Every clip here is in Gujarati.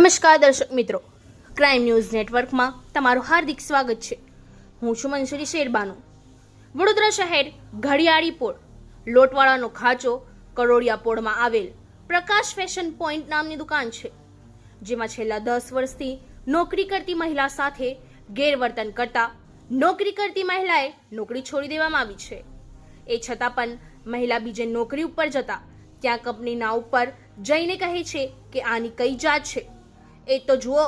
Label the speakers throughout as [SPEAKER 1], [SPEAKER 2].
[SPEAKER 1] નમસ્કાર દર્શક મિત્રો, ક્રાઇમ ન્યૂઝ નેટવર્કમાં તમારું હાર્દિક સ્વાગત છે। હું છું મંસૂરી શેરબાનુ। વડોદરા શહેર ઘડિયાળી પોળ લોટવાળાનો ખાંચો કરોડિયા પોળમાં આવેલ પ્રકાશ ફેશન પોઈન્ટ નામની દુકાન છે, જેમાં છેલ્લા 10 વર્ષથી નોકરી કરતી મહિલા સાથે ગેરવર્તન કરતા નોકરી કરતી મહિલાએ નોકરી છોડી દેવામાં આવી છે। એ છતાં પણ મહિલા બીજે નોકરી ઉપર જતા ત્યાં કંપનીના ઉપર જઈને કહે છે કે આની કઈ જાત છે એ તો જુઓ।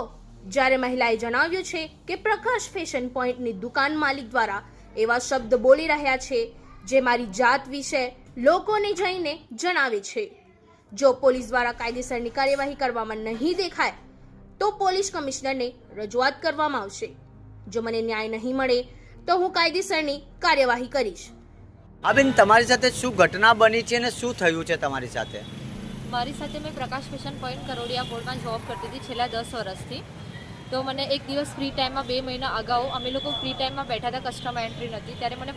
[SPEAKER 1] જ્યારે મહિલાએ જણાવ્યું છે કે પ્રકાશ ફેશન પોઈન્ટની દુકાન માલિક દ્વારા એવા શબ્દ બોલી રહ્યા છે જે મારી જાત વિશે લોકોને જઈને જણાવે છે। જો પોલીસ દ્વારા કાયદેસરની કાર્યવાહી કરવામાં નહીં દેખાય તો પોલીસ કમિશનરને રજૂઆત કરવામાં આવશે। જો મને ન્યાય નહીં મળે તો હું કાયદેસરની કાર્યવાહી કરીશ।
[SPEAKER 2] અબેન, તમારી સાથે શું ઘટના બની છે અને શું થયું છે તમારી સાથે?
[SPEAKER 3] મારી સાથે મેં પ્રકાશ ફેશન પોઈન્ટ કરોડિયા પોળમાં જોબ કરતી હતી છેલ્લા 10 વર્ષથી। તો મને એક દિવસ ફ્રી ટાઈમમાં 2 મહિના અગાઉ અમે લોકો ફ્રી ટાઈમમાં બેઠા હતા, કસ્ટમર એન્ટ્રી નથી, ત્યારે મને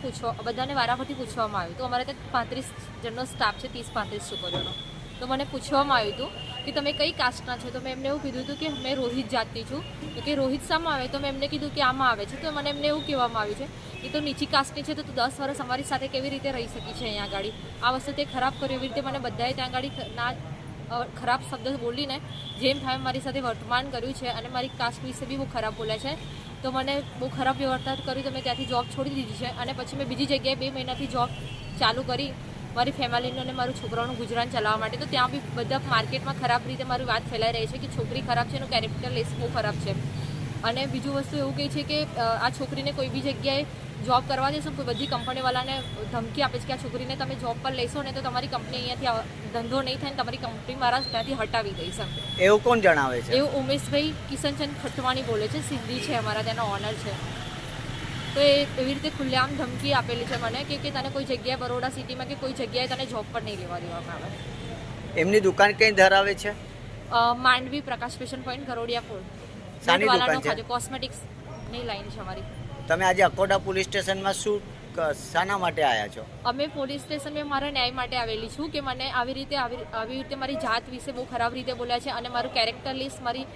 [SPEAKER 3] બધાને વારાફરતી પૂછવામાં આવ્યું। તો અમારે ત્યાં 35 જણનો સ્ટાફ છે, 30-35 છોકરીઓનો। તો મને પૂછવામાં આવ્યું હતું કે તમે કઈ કાસ્ટના છો? તો મેં એમને એવું કીધું હતું કે મેં રોહિત જાતની છું। તો કે રોહિત શામાં આવે? તો મેં એમને કીધું કે આમાં આવે છે। તો મને એમને એવું કહેવામાં આવ્યું છે કે તો નીચી કાસ્ટની છે તો તું 10 વર્ષ અમારી સાથે કેવી રીતે રહી શકી છે અહીંયા આગળ? આ વસ્તુ તે ખરાબ કર્યું, એવી રીતે મને બધાએ ત્યાં આગળ ના ખરાબ શબ્દ બોલીને જેમ થાય મારી સાથે વર્તમાન કર્યું છે અને મારી કાસ્ટ વિશે બી બહુ ખરાબ બોલ્યા છે। તો મને બહુ ખરાબ વર્તન કર્યું, તો મેં ત્યાંથી જોબ છોડી દીધી છે અને પછી મેં બીજી જગ્યાએ 2 મહિનાથી જોબ ચાલુ કરી મારી ફેમિલીનું અને મારું છોકરાઓનું ગુજરાન ચલાવવા માટે। તો ત્યાં બી બધા માર્કેટમાં ખરાબ રીતે મારી વાત ફેલાઈ રહી છે કે છોકરી ખરાબ છે, એનું કેરેક્ટર લેસ બહુ ખરાબ છે। અને બીજું વસ્તુ એવું કહે છે કે આ છોકરીને કોઈ બી જગ્યાએ જોબ કરવા દેશો, કોઈ બધી કંપનીવાળાને ધમકી આપે છે કે આ છોકરીને તમે જોબ પર લેશો ને તો તમારી કંપની અહીંયાથી ધંધો નહીં થાય ને તમારી કંપની મારા ત્યાંથી હટાવી દઈશ।
[SPEAKER 2] એવું કોણ જણાવે છે?
[SPEAKER 3] એવું ઉમેશભાઈ કિશનચંદ ખટવાણી બોલે છે, સિદ્ધિ છે, અમારા ત્યાંના ઓનર છે। તો એ એવી રીતે ખુલ્લેઆમ ધમકી આપેલી છે મને કે તને કોઈ જગ્યાએ બરોડા સિટીમાં કે કોઈ જગ્યાએ તને જોબ પર નહીં લેવા દેવામાં આવે।
[SPEAKER 2] એમની દુકાન કઈ ધરાવે છે?
[SPEAKER 3] માંડવી પ્રકાશ ફેશન પોઈન્ટ કરોડિયા પોળ।
[SPEAKER 2] શાની દુકાન છે?
[SPEAKER 3] કોસ્મેટિક્સની લાઈન છે અમારી।
[SPEAKER 2] તમે આજે અકોટા પોલીસ સ્ટેશનમાં શું શાના માટે આવ્યા છો?
[SPEAKER 3] અમે પોલીસ સ્ટેશનમાં મારા ન્યાય માટે આવેલી છું કે મને આવી રીતે મારી જાત વિશે બહુ ખરાબ રીતે બોલ્યા છે અને મારું કેરેક્ટર લિસ્ટ મારી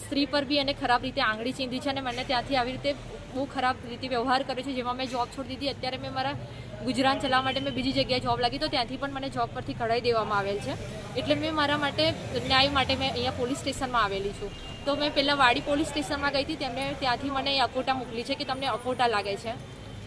[SPEAKER 3] સ્ત્રી પર બી એને ખરાબ રીતે આંગળી ચીંધી છે અને મને ત્યાંથી આવી રીતે બહુ ખરાબ રીતે વ્યવહાર કર્યો છે, જેમાં મેં જોબ છોડી દીધી। અત્યારે મેં મારા ગુજરાન ચલાવવા માટે મેં બીજી જગ્યાએ જોબ લાગી, તો ત્યાંથી પણ મને જોબ પરથી કઢાઈ દેવામાં આવેલ છે। એટલે મેં મારા માટે ન્યાય માટે મેં અહીંયા પોલીસ સ્ટેશનમાં આવેલી છું। તો મેં પહેલાં વાડી પોલીસ સ્ટેશનમાં ગઈ હતી, તેમણે ત્યાંથી મને અકોટા મોકલી છે કે તમને અકોટા લાગે છે,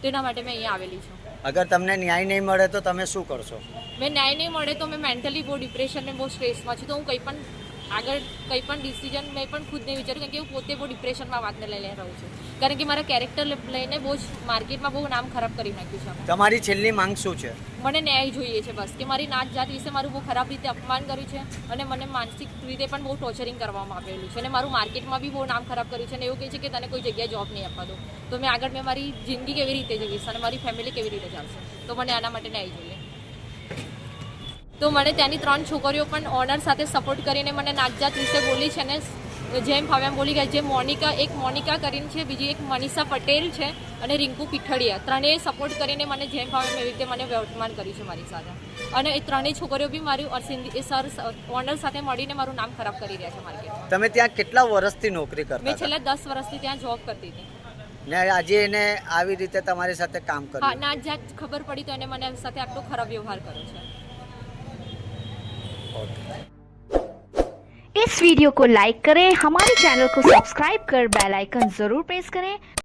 [SPEAKER 3] તેના માટે મેં અહીંયા આવેલી છું।
[SPEAKER 2] અગર તમને ન્યાય નહીં મળે તો તમે શું કરશો?
[SPEAKER 3] મેં ન્યાય નહીં મળે તો મેં મેન્ટલી બહુ ડિપ્રેશન ને બહુ સ્ટ્રેસમાં છું। તો હું કંઈ પણ આગળ કંઈ પણ ડિસિઝન મેં પણ ખુદ નહીં વિચાર્યું, કારણ કે હું પોતે બહુ ડિપ્રેશનમાં વાતને લઈને રહું છું, કારણ કે મારા કેરેક્ટર લઈને બહુ જ માર્કેટમાં બહુ નામ ખરાબ કરી નાખ્યું છે।
[SPEAKER 2] તમારી છેલ્લી માંગ શું છે?
[SPEAKER 3] મને ન્યાય જોઈએ છે બસ, કે મારી નાત જાત વિશે મારું બહુ ખરાબ રીતે અપમાન કર્યું છે અને મને માનસિક રીતે પણ બહુ ટોર્ચરિંગ કરવામાં આવેલું છે અને મારું માર્કેટમાં બી બહુ નામ ખરાબ કર્યું છે અને એવું કહે છે કે તને કોઈ જગ્યાએ જોબ નહીં આપવા દો, તો મેં આગળ મેં મારી જિંદગી કેવી રીતે જીવીશ અને મારી ફેમિલી કેવી રીતે ચાલશે? તો મને આના માટે ન્યાય જોઈએ। તો મને ત્યાંની 3 છોકરીઓ પણ ઓનર સાથે સપોર્ટ કરીને મને નાતજાત વિશે બોલી છે ને જેમ ફાવે એમ બોલી ગયા। જે એક મોનિકા કરીને છે, બીજી એક મનીષા પટેલ છે અને રિંકુ પીઠડિયા, ત્રણેય સપોર્ટ કરીને મને જેમ ફાવે એવી રીતે મને વર્તમાન કર્યું છે મારી સાથે। અને એ ત્રણેય છોકરીઓ બી મારી ઓનર સાથે મળીને મારું નામ ખરાબ કરી રહ્યા છે માર્કેટમાં।
[SPEAKER 2] તમે ત્યાં કેટલા વર્ષથી નોકરી કરતા?
[SPEAKER 3] મેં છેલ્લા 10 વર્ષથી ત્યાં જોબ કરતી હતી
[SPEAKER 2] ને આજે એને આવી રીતે તમારી સાથે કામ કર્યું?
[SPEAKER 3] હા, નાતજાત ખબર પડી તો એને મને સાથે આટલો ખરાબ વ્યવહાર કર્યો છે।
[SPEAKER 4] इस वीडियो को लाइक करें, हमारे चैनल को सब्सक्राइब कर बेल आइकन जरूर प्रेस करें